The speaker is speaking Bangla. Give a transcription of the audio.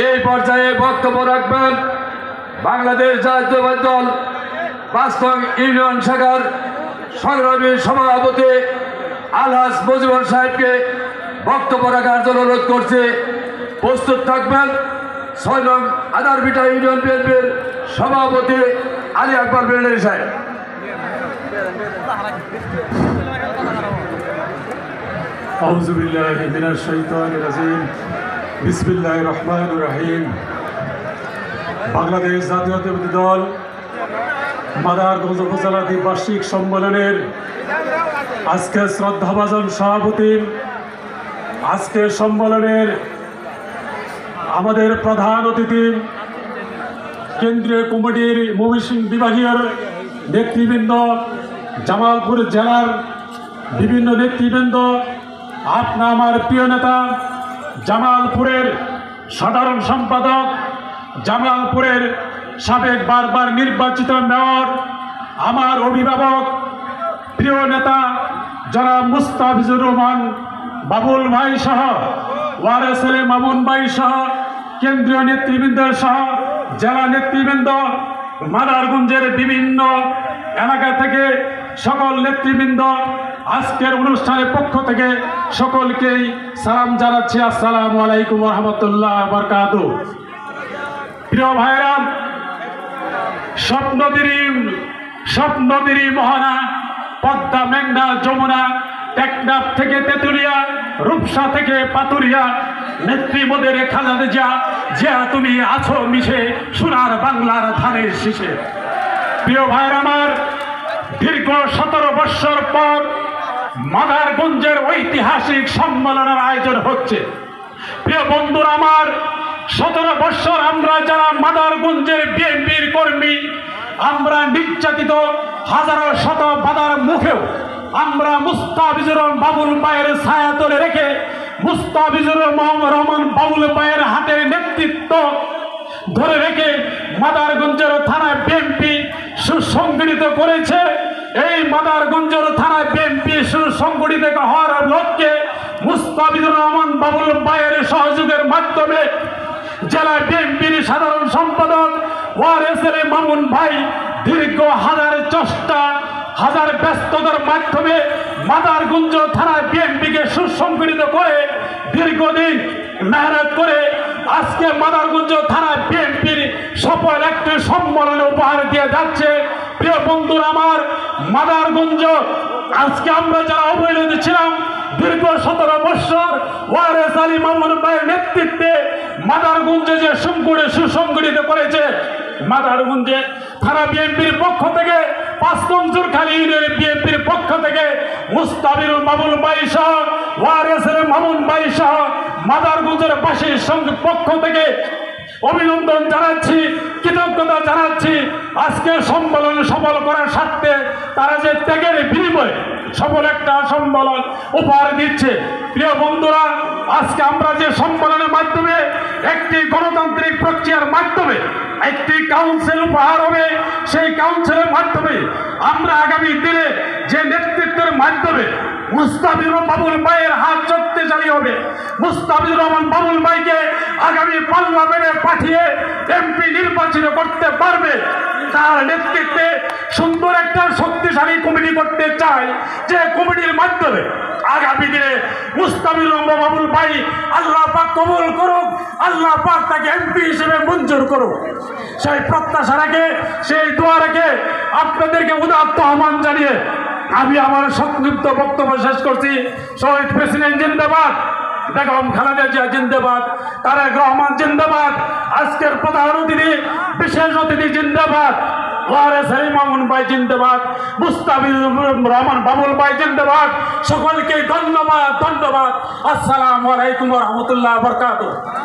এই পর্যায়ে বক্তব্য রাখবেন বাংলাদেশ জাতীয়তাবাদী দল ৫ নং ইউনিয়ন শাখার সংগ্রামী সভাপতি আলহাজ মুজিবুর সাহেবকে বক্তব্য রাখার জন্য অনুরোধ করছে। প্রস্তুত থাকবেন ৬ নং আদারবিটা ইউনিয়ন বিএনপির সভাপতি আলী আকবর বেল্লারি সাহেব। আউযু বিল্লাহি মিনাশ শাইতানির রাজিম। বিসমিল্লাহির রহমানির রহিম। বাংলাদেশ জাতীয়তাবাদী দল মাদারগঞ্জ উপজেলা দ্বিবার্ষিক সম্মেলনের আজকে শ্রদ্ধাভাজন সভাপতি, আজকের সম্মেলনের আমাদের প্রধান অতিথি কেন্দ্রীয় কমিটির ময়মনসিংহ বিভাগীয় নেতৃবৃন্দ, জামালপুর জেলার বিভিন্ন নেতৃবৃন্দ, আপনা আমার প্রিয় নেতা জামালপুরের সাধারণ সম্পাদক, জামালপুরের সাবেক বারবার নির্বাচিত মেয়র, আমার অভিভাবক প্রিয় নেতা জনাব মুস্তাফিজুর রহমান বাবুল ভাই সহ, ওয়ারেস মামুন ভাই সহ, কেন্দ্রীয় নেতৃবৃন্দ সহ জেলা নেতৃবৃন্দ, মাদারগঞ্জের বিভিন্ন এলাকা থেকে সকল নেতৃবৃন্দ, আজকের অনুষ্ঠানের পক্ষ থেকে সকলকেই সালাম জানাচ্ছি। আসসালামু আলাইকুম ওয়া রাহমাতুল্লাহি ওয়া বারাকাতুহু। প্রিয় ভাইরা, স্বপ্নদিরি মোহনা, পদ্মা, মেঘনা, যমুনা, টেকনাফ থেকে তেতুলিয়া, রূপসা থেকে পাতুরিয়া, নেত্রীমোদের খালেদা জিয়া তুমি আছো মিশে সোনার বাংলার ধানের শীষে। প্রিয় ভাইরা আমার, দীর্ঘ 17 বৎসর পর মাদারগঞ্জের ঐতিহাসিক সম্মেলনের আয়োজন হচ্ছে। প্রিয় বন্ধুরা আমার, 17 বৎসর আমরা যারা মাদারগঞ্জের বিএনপির কর্মী, আমরা নির্যাতিত হাজারো শত বাধার মুখেও আমরা মুস্তাফিজুর রহমান বাবুল ভাইয়ের ছায়া তলে রেখে মুস্তাফিজুর রহমান বাবুল ভাইয়ের হাতের নেতৃত্ব ধরে রেখে মাদারগঞ্জের থানায় বিএনপি সুসংগঠিত করেছে। এই মাদারগঞ্জের থানায় বিএনপি সুসংগঠিত হওয়ার লক্ষ্যে মুস্তাফিজুর রহমান বাবুল ভাইয়ের সহযোগের মাধ্যমে জেলা বিএনপির সাধারণ সম্পাদক ওয়ারেস মামুন ভাই দীর্ঘ হাজার চেষ্টা, হাজার ব্যস্ততার মাধ্যমে মাদারগঞ্জ থানায় বিএনপিকে সুসংগঠিত করে দীর্ঘদিন মেহনত করে আজকে মাদারগঞ্জ থানায় বিএনপির সফল একটি সম্মেলন উপহার দিয়ে যাচ্ছে। প্রিয় বন্ধুরা আমার, মাদারগঞ্জ আজকে আমরা যারা অবহেলিত ছিলাম দীর্ঘ 17 বৎসর ওয়ারেস আলী মামুন ভাইয়ের নেতৃত্বে মাদারগঞ্জে যে সুসংগঠিত করেছে, মাদারগঞ্জে থানা বিএনপির পক্ষ থেকে 5 নং জোরখালী ইউনিয়ন বিএনপির পক্ষ থেকে মুস্তাফিজুর বাবুল ভাই সহ ওয়ারেস মামুন ভাই সহ মাদারগঞ্জের বাসীর পক্ষ থেকে অভিনন্দন জানাচ্ছি, কৃতজ্ঞতা জানাচ্ছি। আজকে সম্মেলন সফল করার স্বার্থে তারা যে ত্যাগের বিনিময়ে সফল একটা সম্মেলন উপহার দিচ্ছে। প্রিয় বন্ধুরা, আজকে আমরা যে সম্মেলনের মাধ্যমে একটি গণতান্ত্রিক প্রক্রিয়ার মাধ্যমে একটি কাউন্সিল উপহার হবে, সেই কাউন্সিলের মাধ্যমে আমরা আগামী দিনে যে নেতৃত্বের মাধ্যমে মুস্তাফিজুর বাবুল ভাইয়ের হাত শক্তিশালী হবে, মুস্তাফিজুর রহমান বাবুল ভাইকে আগামী পার্লামেন্টে পাঠিয়ে এমপি নির্বাচিত করতে পারবে, তার নেতৃত্বে সুন্দর একটা শক্তিশালী কমিটি করতে চাই, যে কমিটির মাধ্যমে আগামী দিনে মুস্তাফিজুর রহমান বাবুল ভাই আল্লাহ পাক কবুল করুক, আল্লাহ পাক তাকে এমপি হিসেবে মঞ্জুর করুক। সেই প্রত্যাশা রেখে, সেই দোয়া রেখে আপনাদেরকে উদাত্ত আহ্বান জানিয়ে আমি আমার সংক্ষিপ্ত বক্তব্য শেষ করছি। শহীদ প্রেসিডেন্ট জিন্দাবাদ, বেগম খালেদা জিয়া জিন্দাবাদ, তারেক রহমান জিন্দাবাদ, আজকের প্রধান অতিথি বিশেষ অতিথি জিন্দাবাদ, ওয়ারেস মামুন ভাই জিন্দাবাদ, মুস্তাফিজুর রহমান বাবুল ভাই জিন্দাবাদ। সকলকে ধন্যবাদ। আসসালামু আলাইকুম ওয়া রাহমাতুল্লাহি ওয়া বারাকাতুহু।